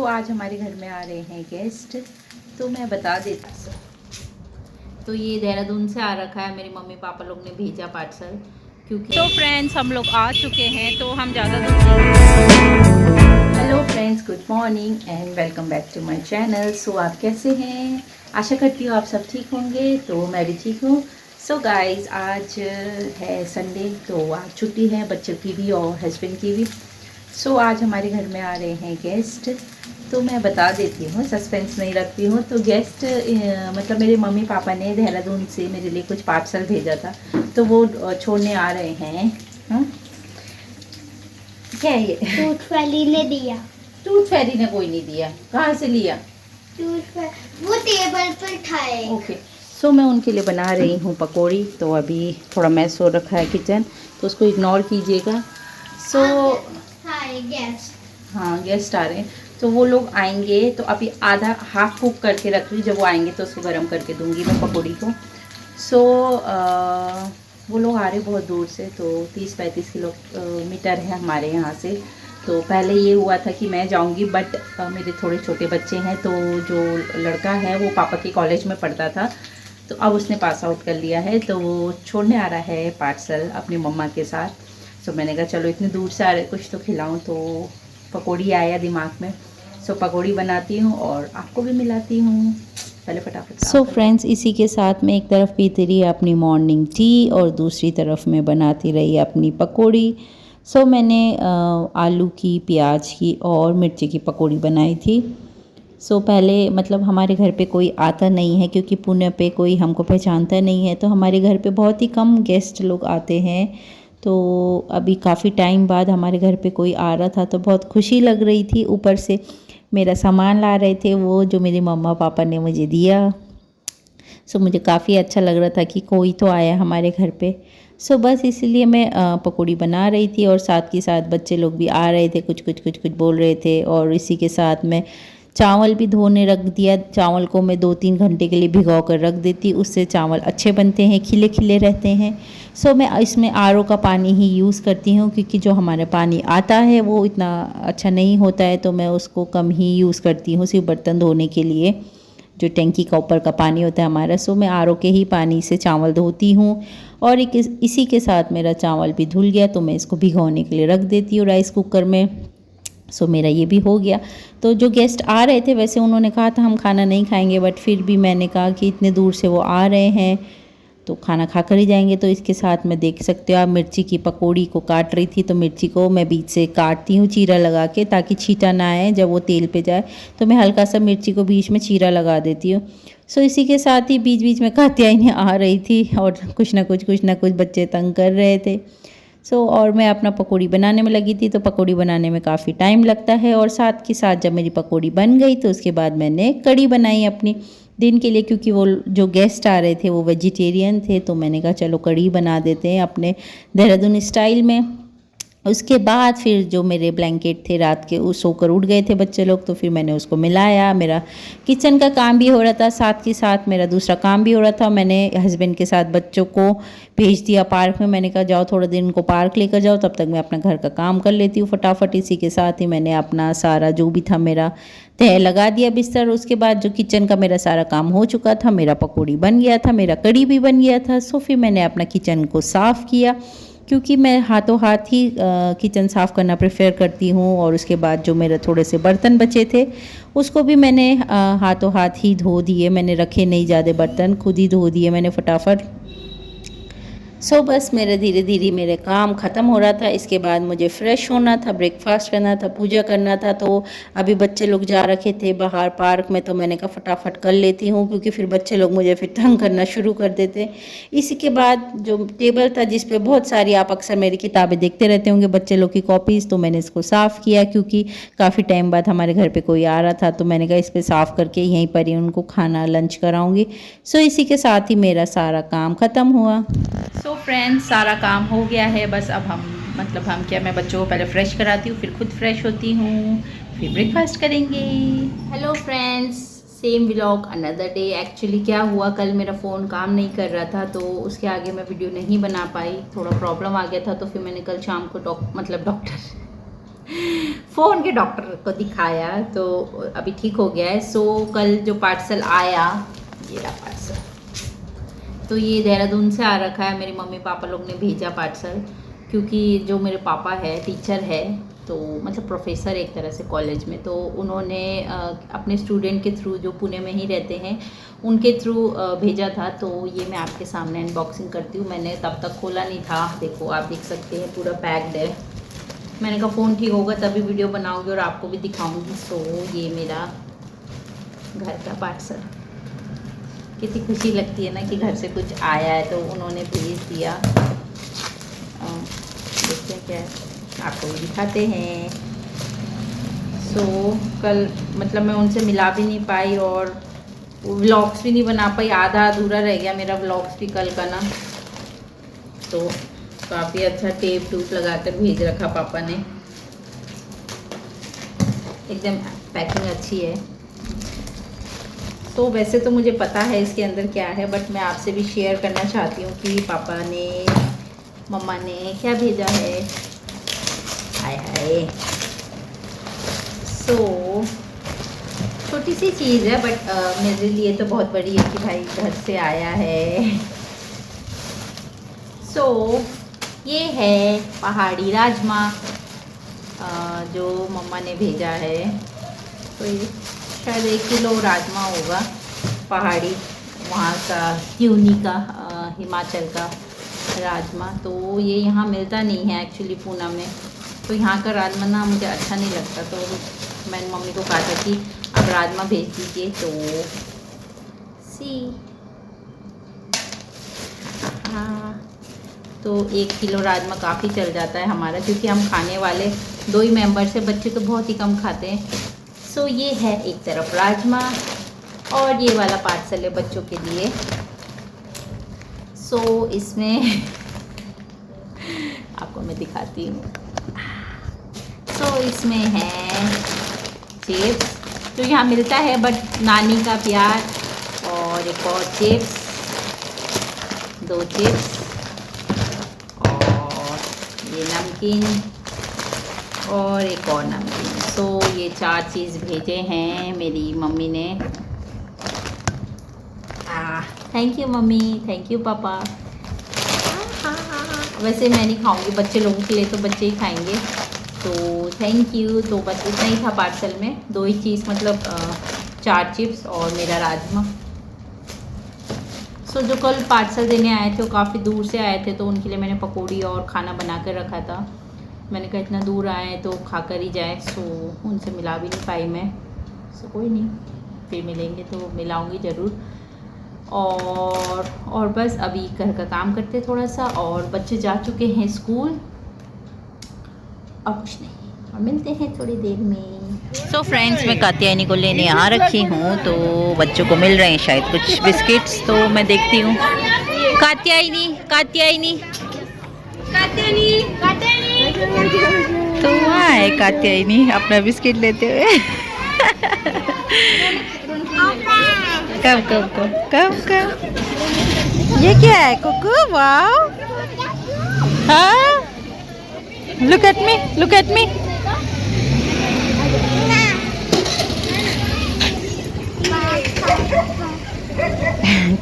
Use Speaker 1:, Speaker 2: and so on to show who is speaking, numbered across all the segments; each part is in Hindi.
Speaker 1: आज हमारे घर में आ रहे हैं गेस्ट, तो मैं बता देती हूँ। तो ये देहरादून से आ रखा है, मेरे मम्मी पापा लोग ने भेजा पार्सल, क्योंकि तो फ्रेंड्स हम लोग आ चुके हैं, तो हम ज़्यादा दूर। Hello friends, good morning and welcome back to my channel. आप कैसे हैं? आशा करती हूँ आप सब ठीक होंगे, तो मैं भी ठीक हूँ। गाइस, आज है संडे, तो आज छुट्टी है बच्चों की भी और हस्बैंड की भी। आज हमारे घर में आ रहे हैं गेस्ट, तो मैं बता देती हूँ, सस्पेंस नहीं रखती हूँ। तो गेस्ट मतलब मेरे मम्मी पापा ने देहरादून से मेरे लिए कुछ पार्सल भेजा था, तो वो छोड़ने आ रहे हैं। क्या है ये?
Speaker 2: टूथ फैली ने दिया।
Speaker 1: टूथ फेरी ने कोई नहीं दिया। कहाँ से लिया?
Speaker 2: वो टेबल पर ठाए।
Speaker 1: ओके। मैं उनके लिए बना रही हूँ पकौड़ी। तो अभी थोड़ा मैस हो रखा है किचन, तो उसको इग्नोर कीजिएगा।
Speaker 2: गेस्ट।
Speaker 1: हाँ, गेस्ट आ रहे हैं, तो वो लोग आएंगे, तो अभी आधा हाफ कुक करके रख रही हूँ। जब वो आएंगे तो उसको गर्म करके दूंगी मैं पकौड़ी को। वो लोग आ रहे बहुत दूर से, तो 30-35 किलोमीटर है हमारे यहाँ से। तो पहले ये हुआ था कि मैं जाऊंगी, बट मेरे थोड़े छोटे बच्चे हैं, तो जो लड़का है वो पापा के कॉलेज में पढ़ता था, तो अब उसने पास आउट कर लिया है, तो वो छोड़ने आ रहा है पार्सल अपनी मम्मा के साथ। मैंने कहा चलो इतनी दूर से आ रहे, कुछ तो खिलाऊं, तो पकौड़ी आया दिमाग में। पकौड़ी बनाती हूँ और आपको भी मिलाती हूँ। पहले फटाफट फ्रेंड्स, इसी के साथ में एक तरफ पीती रही अपनी मॉर्निंग टी और दूसरी तरफ में बनाती रही अपनी पकौड़ी। मैंने आलू की, प्याज की और मिर्ची की पकौड़ी बनाई थी। पहले मतलब हमारे घर पे कोई आता नहीं है, क्योंकि पुणे पे कोई हमको पहचानता नहीं है, तो हमारे घर पे बहुत ही कम गेस्ट लोग आते हैं। तो अभी काफ़ी टाइम बाद हमारे घर पे कोई आ रहा था, तो बहुत खुशी लग रही थी। ऊपर से मेरा सामान ला रहे थे वो, जो मेरे मम्मा पापा ने मुझे दिया। मुझे काफ़ी अच्छा लग रहा था कि कोई तो आया हमारे घर पे। बस इसलिए मैं पकौड़ी बना रही थी, और साथ के साथ बच्चे लोग भी आ रहे थे, कुछ कुछ कुछ कुछ बोल रहे थे। और इसी के साथ मैं चावल भी धोने रख दिया। चावल को मैं 2-3 घंटे के लिए भिगो कर रख देती, उससे चावल अच्छे बनते हैं, खिले खिले रहते हैं। मैं इसमें आरओ का पानी ही यूज़ करती हूँ, क्योंकि जो हमारा पानी आता है वो इतना अच्छा नहीं होता है, तो मैं उसको कम ही यूज़ करती हूँ सिर्फ बर्तन धोने के लिए। जो टंकी का ऊपर का पानी होता है हमारा, मैं आरओ के ही पानी से चावल धोती हूँ। और इसी के साथ मेरा चावल भी धुल गया, तो मैं इसको भिगोने के लिए रख देती हूँ राइस कुकर में। मेरा ये भी हो गया। तो जो गेस्ट आ रहे थे, वैसे उन्होंने कहा था हम खाना नहीं खाएंगे, बट फिर भी मैंने कहा कि इतने दूर से वो आ रहे हैं तो खाना खा कर ही जाएंगे। तो इसके साथ में देख सकते हो आप, मिर्ची की पकौड़ी को काट रही थी। तो मिर्ची को मैं बीच से काटती हूँ चीरा लगा के, ताकि छींटा ना आए जब वो तेल पे जाए, तो मैं हल्का सा मिर्ची को बीच में चीरा लगा देती हूँ। इसी के साथ ही बीच बीच में कात्यायनी आ रही थी, और कुछ ना कुछ बच्चे तंग कर रहे थे। और मैं अपना पकौड़ी बनाने में लगी थी। तो पकौड़ी बनाने में काफ़ी टाइम लगता है, और साथ के साथ जब मेरी पकौड़ी बन गई, तो उसके बाद मैंने कढ़ी बनाई अपनी दिन के लिए, क्योंकि वो जो गेस्ट आ रहे थे वो वेजिटेरियन थे। तो मैंने कहा चलो कढ़ी बना देते हैं अपने देहरादून स्टाइल में। उसके बाद फिर जो मेरे ब्लैंकेट थे रात के, वो सोकर उठ गए थे बच्चे लोग, तो फिर मैंने उसको मिलाया। मेरा किचन का काम भी हो रहा था, साथ के साथ मेरा दूसरा काम भी हो रहा था। मैंने हस्बैंड के साथ बच्चों को भेज दिया पार्क में। मैंने कहा जाओ थोड़ा दिन इनको पार्क लेकर जाओ, तब तक मैं अपना घर का काम कर लेती हूँ फटाफट। इसी के साथ ही मैंने अपना सारा जो भी था मेरा तह लगा दिया बिस्तर। उसके बाद जो किचन का मेरा सारा काम हो चुका था, मेरा पकौड़ी बन गया था, मेरा कढ़ी भी बन गया था। फिर मैंने अपना किचन को साफ़ किया, क्योंकि मैं हाथों हाथ ही किचन साफ़ करना प्रेफर करती हूँ। और उसके बाद जो मेरे थोड़े से बर्तन बचे थे, उसको भी मैंने हाथों हाथ ही धो दिए। मैंने रखे नहीं ज़्यादा बर्तन, खुद ही धो दिए मैंने फटाफट। बस मेरे धीरे धीरे मेरे काम ख़त्म हो रहा था। इसके बाद मुझे फ़्रेश होना था, ब्रेकफास्ट करना था, पूजा करना था। तो अभी बच्चे लोग जा रखे थे बाहर पार्क में, तो मैंने कहा फटाफट कर लेती हूँ, क्योंकि फिर बच्चे लोग मुझे फिर तंग करना शुरू कर देते। इसी के बाद जो टेबल था जिस पे बहुत सारी, आप अक्सर मेरी किताबें देखते रहते होंगे, बच्चे लोग की कॉपीज़, तो मैंने इसको साफ़ किया, क्योंकि काफ़ी टाइम बाद हमारे घर पर कोई आ रहा था। तो मैंने कहा इस पर साफ़ करके यहीं पर ही उनको खाना लंच कराऊँगी। इसी के साथ ही मेरा सारा काम ख़त्म हुआ। फ्रेंड्स, सारा काम हो गया है। बस अब हम क्या, मैं बच्चों को पहले फ्रेश कराती हूँ, फिर खुद फ्रेश होती हूँ, फिर ब्रेकफास्ट करेंगे। Hello friends, same vlog another day. Actually क्या हुआ, कल मेरा फ़ोन काम नहीं कर रहा था, तो उसके आगे मैं वीडियो नहीं बना पाई, थोड़ा प्रॉब्लम आ गया था। तो फिर मैंने कल शाम को डॉक्टर फ़ोन के डॉक्टर को दिखाया तो अभी ठीक हो गया है। सो कल जो पार्सल आया, ये रहा पार्सल। तो ये देहरादून से आ रखा है, मेरे मम्मी पापा लोग ने भेजा पार्सल, क्योंकि जो मेरे पापा है टीचर है, तो मतलब प्रोफेसर एक तरह से कॉलेज में, तो उन्होंने अपने स्टूडेंट के थ्रू जो पुणे में ही रहते हैं उनके थ्रू भेजा था। तो ये मैं आपके सामने अनबॉक्सिंग करती हूँ। मैंने तब तक खोला नहीं था, देखो आप देख सकते हैं पूरा पैक्ड है। मैंने कहा फ़ोन ठीक होगा तभी वीडियो बनाऊंगी और आपको भी दिखाऊंगी। सो ये मेरा घर का पार्सल, कितनी खुशी लगती है ना कि घर से कुछ आया है, तो उन्होंने भेज दिया। देखते हैं क्या है, आपको भी दिखाते हैं। सो कल मतलब मैं उनसे मिला भी नहीं पाई और व्लॉग्स भी नहीं बना पाई, आधा अधूरा रह गया मेरा व्लॉग्स भी कल का ना। तो काफ़ी अच्छा टेप टूप लगा कर भेज रखा पापा ने, एकदम पैकिंग अच्छी है। तो वैसे तो मुझे पता है इसके अंदर क्या है, बट मैं आपसे भी शेयर करना चाहती हूँ कि पापा ने मम्मा ने क्या भेजा है। हाय हाय। सो छोटी सी चीज़ है, बट मेरे लिए तो बहुत बड़ी है कि भाई घर से आया है। सो ये है पहाड़ी राजमा जो मम्मा ने भेजा है। तो ये शायद 1 किलो राजमा होगा, पहाड़ी वहाँ का, क्यूनी का, हिमाचल का राजमा। तो ये यहाँ मिलता नहीं है एक्चुअली पूना में, तो यहाँ का राजमा ना मुझे अच्छा नहीं लगता। तो मैंने मम्मी को कहा था कि आप राजमा भेज दीजिए। तो हाँ, तो 1 किलो राजमा काफ़ी चल जाता है हमारा, क्योंकि हम खाने वाले 2 ही मेंबर्स हैं, बच्चे तो बहुत ही कम खाते हैं। सो ये है एक तरफ राजमा और ये वाला पार्सल है बच्चों के लिए। सो इसमें आपको मैं दिखाती हूँ। सो इसमें है चिप्स, तो यहाँ मिलता है बट नानी का प्यार, और एक और चिप्स, 2 चिप्स, और ये नमकीन और एक और नमकीन। सो ये 4 चीज़ भेजे हैं मेरी मम्मी ने। Thank you mummy, thank you पापा। वैसे मैं नहीं खाऊंगी, बच्चे लोगों के लिए तो बच्चे ही खाएंगे, तो थैंक यू। तो बस इतना ही था पार्सल में, 2 ही चीज़, मतलब 4 चिप्स और मेरा राजमा। सो जो कल पार्सल देने आए थे वो काफ़ी दूर से आए थे, तो उनके लिए मैंने पकौड़ी और खाना बना कर रखा था। मैंने कहा इतना दूर आए तो खा कर ही जाए। सो उनसे मिला भी नहीं पाई मैं। सो कोई नहीं, फिर मिलेंगे तो मिलाऊंगी ज़रूर। और बस अभी घर का काम करते थोड़ा सा, और बच्चे जा चुके हैं स्कूल, और कुछ नहीं, और मिलते हैं थोड़ी देर में। सो फ्रेंड्स, मैं कात्यायनी को लेने आ रखी हूँ, तो बच्चों को मिल रहे हैं शायद कुछ बिस्किट्स, तो मैं देखती हूँ। कात्यायनी, कात्यायनी, कात्यायनी, कात्यायनी। तो वहाँ है कात्यायनी अपना बिस्किट लेते हुए। कब कब कब कब कब, ये क्या है कुकू? वाओ, हाँ, look at me, look at me.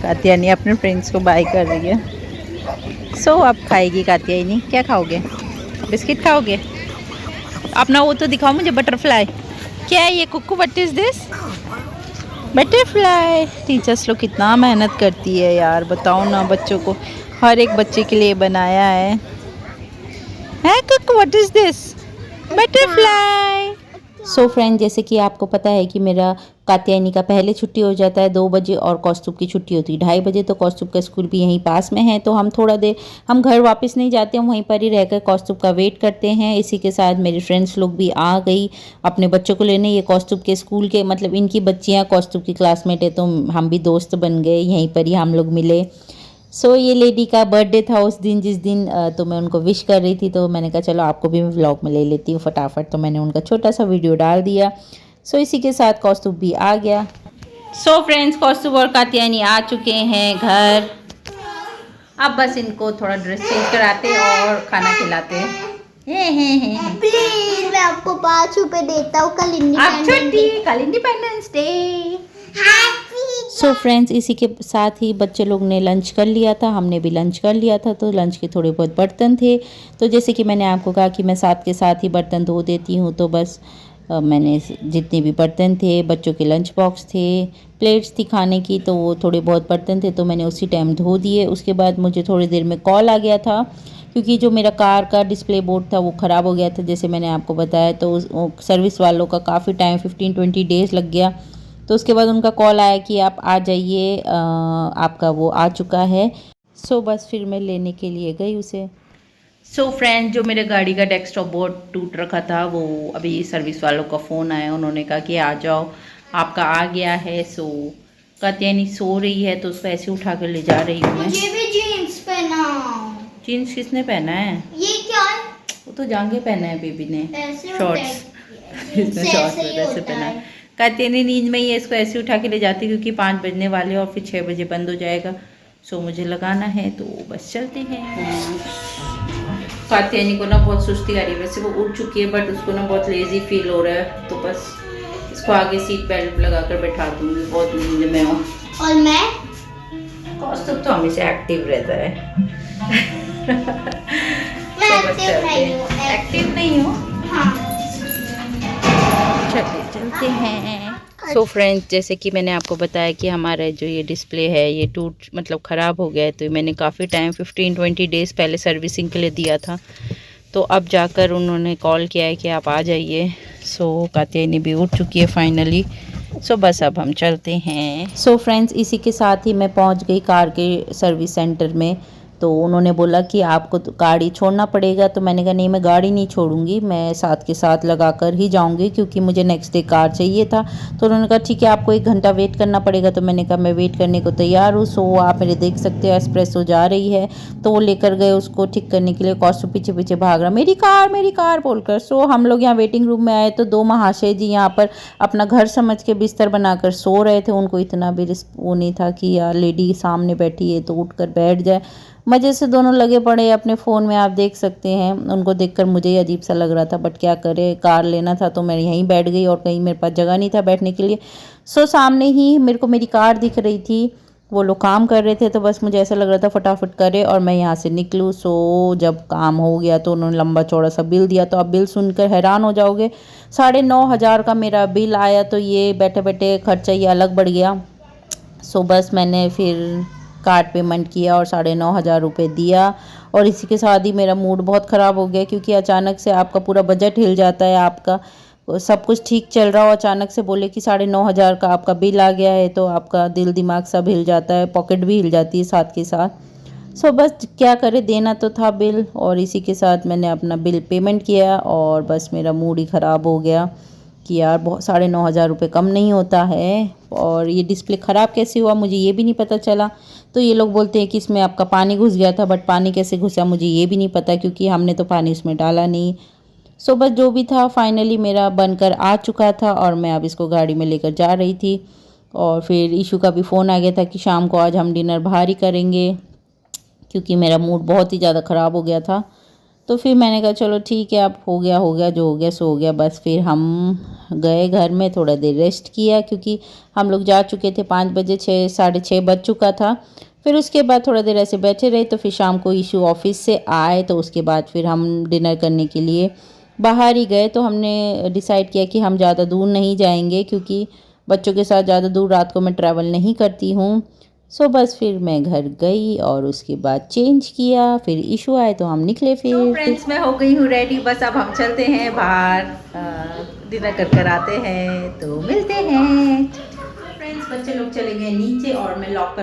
Speaker 1: Katyayani अपने फ्रेंड्स को बाय कर रही है। सो आप खाएगी कात्यायनी, क्या खाओगे? बिस्किट खाओगे? अपना वो तो दिखाओ मुझे, बटरफ्लाई क्या है ये कुकू? What is this? Butterfly. Teachers लोग कितना मेहनत करती है यार, बताओ ना, बच्चों को हर एक बच्चे के लिए बनाया है कुकू? What is this? Butterfly. So friend, जैसे कि आपको पता है कि मेरा कात्यायनी का पहले छुट्टी हो जाता है 2 बजे, और कौस्तुभ की छुट्टी होती है 2:30 बजे। तो कौस्तुभ का स्कूल भी यहीं पास में है, तो हम थोड़ा देर, हम घर वापस नहीं जाते, हम वहीं पर ही रहकर कौस्तुभ का वेट करते हैं। इसी के साथ मेरी फ्रेंड्स लोग भी आ गई अपने बच्चों को लेने। ये कौस्तुभ के स्कूल के, मतलब इनकी बच्चियाँ कौस्तुभ की क्लासमेट है, तो हम भी दोस्त बन गए, यहीं पर ही हम लोग मिले। सो ये लेडी का बर्थडे था उस दिन, जिस दिन तो मैं उनको विश कर रही थी, तो मैंने कहा चलो आपको भी मैं व्लॉग में ले लेती हूँ फटाफट, तो मैंने उनका छोटा सा वीडियो डाल दिया। सो इसी के साथ कौस्तुभ भी आ गया। सो फ्रेंड्स, कौस्तुभ और कात्यायनी आ चुके हैं घर। अब बस इनको थोड़ा ड्रेस चेंज कराते और खाना खिलाते हैं।
Speaker 2: प्लीज मैं आपको 5 रुपए देता हूँ कल
Speaker 1: कल इंडिपेंडेंस डे। सो फ्रेंड्स, इसी के साथ ही बच्चे लोग ने लंच कर लिया था, हमने भी लंच कर लिया था। तो लंच के थोड़े बहुत बर्तन थे, तो जैसे कि मैंने आपको कहा कि मैं साथ के साथ ही बर्तन धो देती हूँ, तो बस मैंने जितने भी बर्तन थे, बच्चों के लंच बॉक्स थे, प्लेट्स थी खाने की, तो वो थोड़े बहुत बर्तन थे तो मैंने उसी टाइम धो दिए। उसके बाद मुझे थोड़ी देर में कॉल आ गया था, क्योंकि जो मेरा कार का डिस्प्ले बोर्ड था वो ख़राब हो गया था, जैसे मैंने आपको बताया। तो सर्विस वालों का काफ़ी टाइम 15-20 डेज़ लग गया। तो उसके बाद उनका कॉल आया कि आप आ जाइए, आपका वो आ चुका है। सो बस फिर मैं लेने के लिए गई उसे। सो फ्रेंड, जो मेरे गाड़ी का डेस्कटॉप बोर्ड टूट रखा था, वो अभी सर्विस वालों का फ़ोन आया, उन्होंने कहा कि आ जाओ, आपका आ गया है। सो कात्यायनी सो रही है, तो उसको ऐसे उठा कर ले जा रही हूँ मैं।
Speaker 2: मुझे भी जीन्स पहना।
Speaker 1: जीन्स किसने पहना है?
Speaker 2: ये क्या है?
Speaker 1: वो तो जांघे पहना है बेबी ने, शॉर्ट्स। इसने शॉर्ट्स वैसे पहना है। कात्यायनी नींद में ही है, इसको ऐसे उठा के ले जाती, क्योंकि 5 बजने वाले और फिर 6 बजे बंद हो जाएगा। सो मुझे लगाना है, तो बस चलते हैं। कात्यायनी को ना बहुत सुस्ती आ रही है, वैसे वो उठ चुकी है, बट उसको ना बहुत लेजी फील हो रहा है, तो बस इसको आगे सीट बेल्ट लगा कर बैठा दूँगी। बहुत नींद में हूँ।
Speaker 2: और मैं
Speaker 1: कौस्तुभ तो हमेशा एक्टिव रहता है।
Speaker 2: मैं
Speaker 1: एक्टिव नहीं हूँ।
Speaker 2: हाँ।
Speaker 1: चलते हैं। सो फ्रेंड्स, जैसे कि मैंने आपको बताया कि हमारा जो ये डिस्प्ले है ये मतलब ख़राब हो गया है, तो मैंने काफ़ी टाइम 15-20 डेज़ पहले सर्विसिंग के लिए दिया था। तो अब जाकर उन्होंने कॉल किया है कि आप आ जाइए। सो कात्यायनी भी उठ चुकी है फाइनली। सो बस अब हम चलते हैं। सो फ्रेंड्स, इसी के साथ ही मैं पहुंच गई कार के सर्विस सेंटर में। तो उन्होंने बोला कि आपको तो गाड़ी छोड़ना पड़ेगा, तो मैंने कहा नहीं, मैं गाड़ी नहीं छोड़ूंगी, मैं साथ के साथ लगा कर ही जाऊंगी, क्योंकि मुझे नेक्स्ट डे कार चाहिए था। तो उन्होंने कहा ठीक है, आपको 1 घंटा वेट करना पड़ेगा। तो मैंने कहा मैं वेट करने को तैयार हूँ। सो आप मेरे देख सकते हो एस्प्रेसो जा रही है, तो वो लेकर गए उसको ठीक करने के लिए। कौस्तुभ पीछे पीछे भाग रहा, मेरी कार बोलकर। सो हम लोग यहाँ वेटिंग रूम में आए, तो 2 महाशय जी यहाँ पर अपना घर समझ के बिस्तर बनाकर सो रहे थे। उनको इतना भी वो नहीं था कि यार लेडी सामने बैठी है तो उठकर बैठ जाए। मज़े से दोनों लगे पड़े अपने फ़ोन में, आप देख सकते हैं। उनको देखकर मुझे ही अजीब सा लग रहा था, बट क्या करे, कार लेना था तो मैं यहीं बैठ गई, और कहीं मेरे पास जगह नहीं था बैठने के लिए। सो सामने ही मेरे को मेरी कार दिख रही थी, वो लोग काम कर रहे थे, तो बस मुझे ऐसा लग रहा था फटाफट करे और मैं यहाँ से निकलूँ। सो जब काम हो गया तो उन्होंने लंबा चौड़ा सा बिल दिया। तो आप बिल सुनकर हैरान हो जाओगे, 9,500 का मेरा बिल आया। तो ये बैठे बैठे खर्चा ये अलग बढ़ गया। सो बस मैंने फिर कार्ड पेमेंट किया और 9,500 रुपये दिया। और इसी के साथ ही मेरा मूड बहुत ख़राब हो गया, क्योंकि अचानक से आपका पूरा बजट हिल जाता है। आपका सब कुछ ठीक चल रहा हो, अचानक से बोले कि 9,500 का आपका बिल आ गया है, तो आपका दिल दिमाग सब हिल जाता है, पॉकेट भी हिल जाती है साथ के साथ। सो बस क्या करे, देना तो था बिल, और इसी के साथ मैंने अपना बिल पेमेंट किया। और बस मेरा मूड ही ख़राब हो गया कि यार बहुत 9,500 रुपये कम नहीं होता है। और ये डिस्प्ले ख़राब कैसे हुआ मुझे ये भी नहीं पता चला। तो ये लोग बोलते हैं कि इसमें आपका पानी घुस गया था, बट पानी कैसे घुसा मुझे ये भी नहीं पता, क्योंकि हमने तो पानी उसमें डाला नहीं। सो बस जो भी था फाइनली मेरा बनकर आ चुका था, और मैं अब इसको गाड़ी में लेकर जा रही थी। और फिर ईशू का भी फ़ोन आ गया था कि शाम को आज हम डिनर बाहर ही करेंगे, क्योंकि मेरा मूड बहुत ही ज़्यादा ख़राब हो गया था। तो फिर मैंने कहा चलो ठीक है, अब हो गया जो हो गया सो हो गया। बस फिर हम गए घर में, थोड़ा देर रेस्ट किया, क्योंकि हम लोग जा चुके थे 5 बजे, 6-6:30 बज चुका था। फिर उसके बाद थोड़ा देर ऐसे बैठे रहे। तो फिर शाम को ईशू ऑफिस से आए, तो उसके बाद फिर हम डिनर करने के लिए बाहर ही गए। तो हमने डिसाइड किया कि हम ज़्यादा दूर नहीं जाएंगे, क्योंकि बच्चों के साथ ज़्यादा दूर रात को मैं ट्रैवल नहीं करती हूँ। सो बस फिर मैं घर गई और उसके बाद चेंज किया, फिर इशू आए तो हम निकले। फिर फ्रेंड्स मैं हो गई हूँ रेडी, बस अब हम चलते हैं बाहर, डिनर कर आते हैं, तो मिलते हैं। फ्रेंड्स बच्चे लोग चले गए नीचे, और मैं लॉक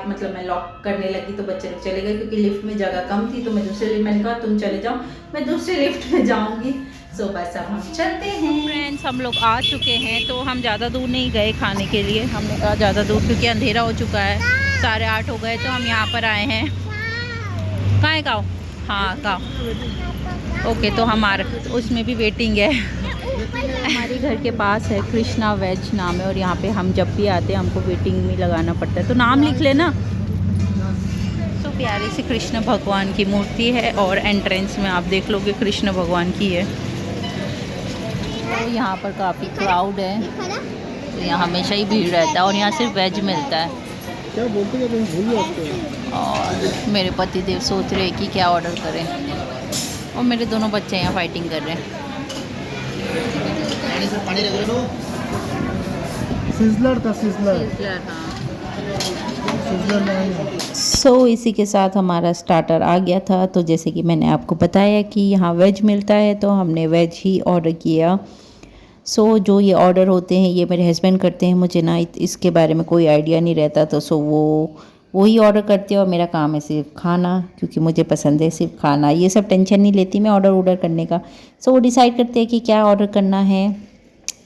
Speaker 1: मतलब मैं लॉक करने लगी तो बच्चे लोग चले गए, क्योंकि लिफ्ट में जगह कम थी। तो मैं मैंने कहा तुम चले जाओ, मैं दूसरे लिफ्ट में जाऊँगी। सो बस अब हम चलते हैं। फ्रेंड्स हम लोग आ चुके हैं, तो हम ज़्यादा दूर नहीं गए खाने के लिए। हमने कहा ज़्यादा दूर, क्योंकि अंधेरा हो चुका है, 8:30 हो गए, तो हम यहाँ पर आए हैं। कहाँ है काओ? हाँ काओ, ओके। तो हमारे उसमें भी वेटिंग है। हमारे घर के पास है कृष्णा वेज नाम है, और यहाँ पे हम जब भी आते हैं हमको वेटिंग में लगाना पड़ता है, तो नाम लिख लेना। तो प्यारी सी कृष्ण भगवान की मूर्ति है, और एंट्रेंस में आप देख लोगे कृष्ण भगवान की है। तो यहाँ पर काफ़ी क्राउड है, तो यहाँ हमेशा ही भीड़ रहता है और यहाँ सिर्फ वेज मिलता है।
Speaker 3: क्या बोलते हैं भूल गया उसको।
Speaker 1: और मेरे पति देव सोच रहे हैं कि क्या ऑर्डर करें, और मेरे दोनों बच्चे यहाँ फाइटिंग कर रहे हैं।
Speaker 3: सिज़लर था, सिज़लर।
Speaker 1: सो इसी के साथ हमारा स्टार्टर आ गया था। तो जैसे कि मैंने आपको बताया कि यहाँ वेज मिलता है, तो हमने वेज ही ऑर्डर किया। सो जो ये ऑर्डर होते हैं ये मेरे हस्बैंड करते हैं, मुझे ना इसके बारे में कोई आइडिया नहीं रहता, तो वो ही ऑर्डर करते हैं और मेरा काम है सिर्फ खाना, क्योंकि मुझे पसंद है सिर्फ खाना, ये सब टेंशन नहीं लेती मैं ऑर्डर करने का। सो वो डिसाइड करते हैं कि क्या ऑर्डर करना है।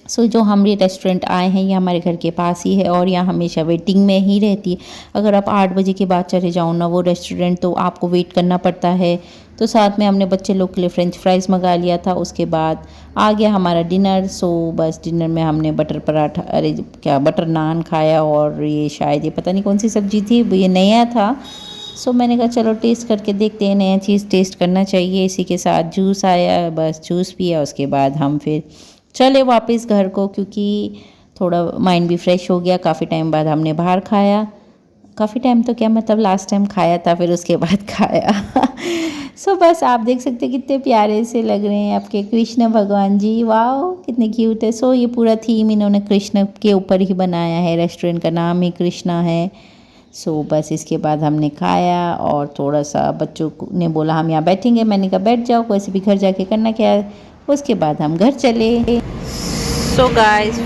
Speaker 1: सो जो हम ये रेस्टोरेंट आए हैं ये हमारे घर के पास ही है और यहाँ हमेशा वेटिंग में ही रहती है। अगर आप 8 बजे के बाद चले जाओ ना वो रेस्टोरेंट, तो आपको वेट करना पड़ता है। तो साथ में हमने बच्चे लोग के लिए फ्रेंच फ्राइज़ मंगा लिया था। उसके बाद आ गया हमारा डिनर। सो बस डिनर में हमने बटर पराठा, अरे क्या, बटर नान खाया, और ये शायद ये पता नहीं कौन सी सब्ज़ी थी, ये नया था। सो मैंने कहा चलो टेस्ट करके देखते हैं, नया चीज़ टेस्ट करना चाहिए। इसी के साथ जूस आया, बस जूस पिया। उसके बाद हम फिर चले वापस घर को, क्योंकि थोड़ा माइंड भी फ्रेश हो गया। काफ़ी टाइम बाद हमने बाहर खाया, काफ़ी टाइम तो क्या, मतलब लास्ट टाइम खाया था, फिर उसके बाद खाया। सो बस आप देख सकते हैं कितने प्यारे से लग रहे हैं आपके कृष्ण भगवान जी, वाह कितने क्यूट है। सो ये पूरा थीम इन्होंने कृष्ण के ऊपर ही बनाया है, रेस्टोरेंट का नाम ही कृष्णा है। सो बस इसके बाद हमने खाया और थोड़ा सा बच्चों ने बोला हम यहाँ बैठेंगे, मैंने कहा बैठ जाओ, वैसे भी घर जाके करना क्या है। उसके बाद हम घर चले। सो गाइस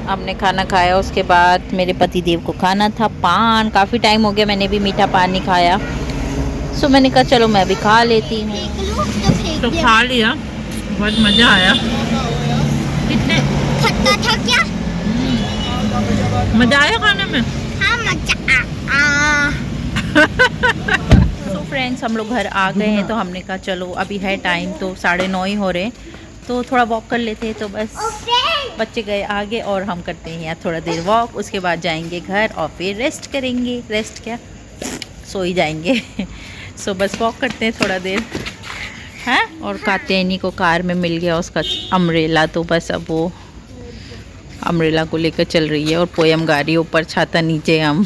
Speaker 1: हमने खाना खाया, उसके बाद मेरे पति देव को खाना था पान। काफ़ी टाइम हो गया मैंने भी मीठा पान नहीं खाया। सो मैंने कहा चलो मैं भी खा लेती हूँ, तो खा लिया। बहुत मज़ा आया। कितने
Speaker 2: खट्टा था क्या?
Speaker 1: मज़ा आया खाने में।
Speaker 2: हाँ मजा
Speaker 1: सो फ्रेंड्स हम लोग घर आ गए हैं, तो हमने कहा चलो अभी है टाइम, तो 9:30 ही हो रहे, तो थोड़ा वॉक कर लेते हैं। तो बस बच्चे गए आगे और हम करते हैं यहाँ थोड़ा देर वॉक। उसके बाद जाएंगे घर और फिर रेस्ट करेंगे। रेस्ट क्या, सो ही जाएंगे। सो बस वॉक करते हैं थोड़ा देर हैं। और कात्यायनी को कार में मिल गया उसका अम्ब्रेला, तो बस अब वो अम्ब्रेला को लेकर चल रही है और पोयम गा रही है, ऊपर छाता नीचे हम।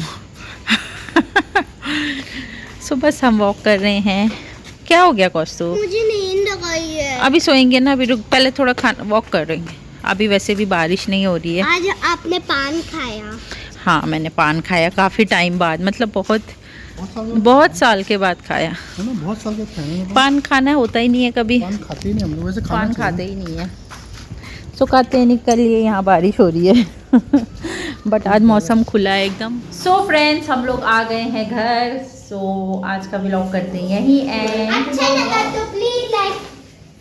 Speaker 1: सो बस हम वॉक कर रहे हैं। क्या हो गया कौस्तु?
Speaker 2: मुझे नींद आ गई है।
Speaker 1: अभी सोएंगे ना, अभी रुक, पहले थोड़ा खाना वॉक करेंगे। अभी वैसे भी बारिश नहीं हो रही है।
Speaker 2: आज आपने पान खाया?
Speaker 1: हाँ मैंने पान खाया काफ़ी टाइम बाद, मतलब बहुत साल के बाद खाया।
Speaker 3: है ना, बहुत साल के खाने में
Speaker 1: पान खाना होता ही नहीं है कभी,
Speaker 3: पान खाते ही नहीं हम लोग, वैसे
Speaker 1: पान खाते ही नहीं है। सो खाते नहीं, कल ये यहाँ बारिश हो रही है। बट आज मौसम खुला है एकदम। सो फ्रेंड्स हम लोग आ गए हैं घर। सो आज का व्लॉग करते हैं यहीं एंड।
Speaker 2: अच्छा लगा तो प्लीज लाइक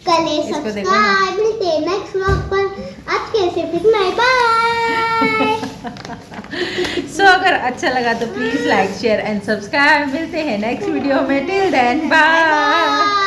Speaker 2: करें, सब्सक्राइब। मिलते हैं नेक्स्ट व्लॉग पर। आज कैसे फिर बाय बाय।
Speaker 1: सो अगर अच्छा लगा तो please like share and subscribe. मिलते हैं नेक्स्ट वीडियो में। Till then bye.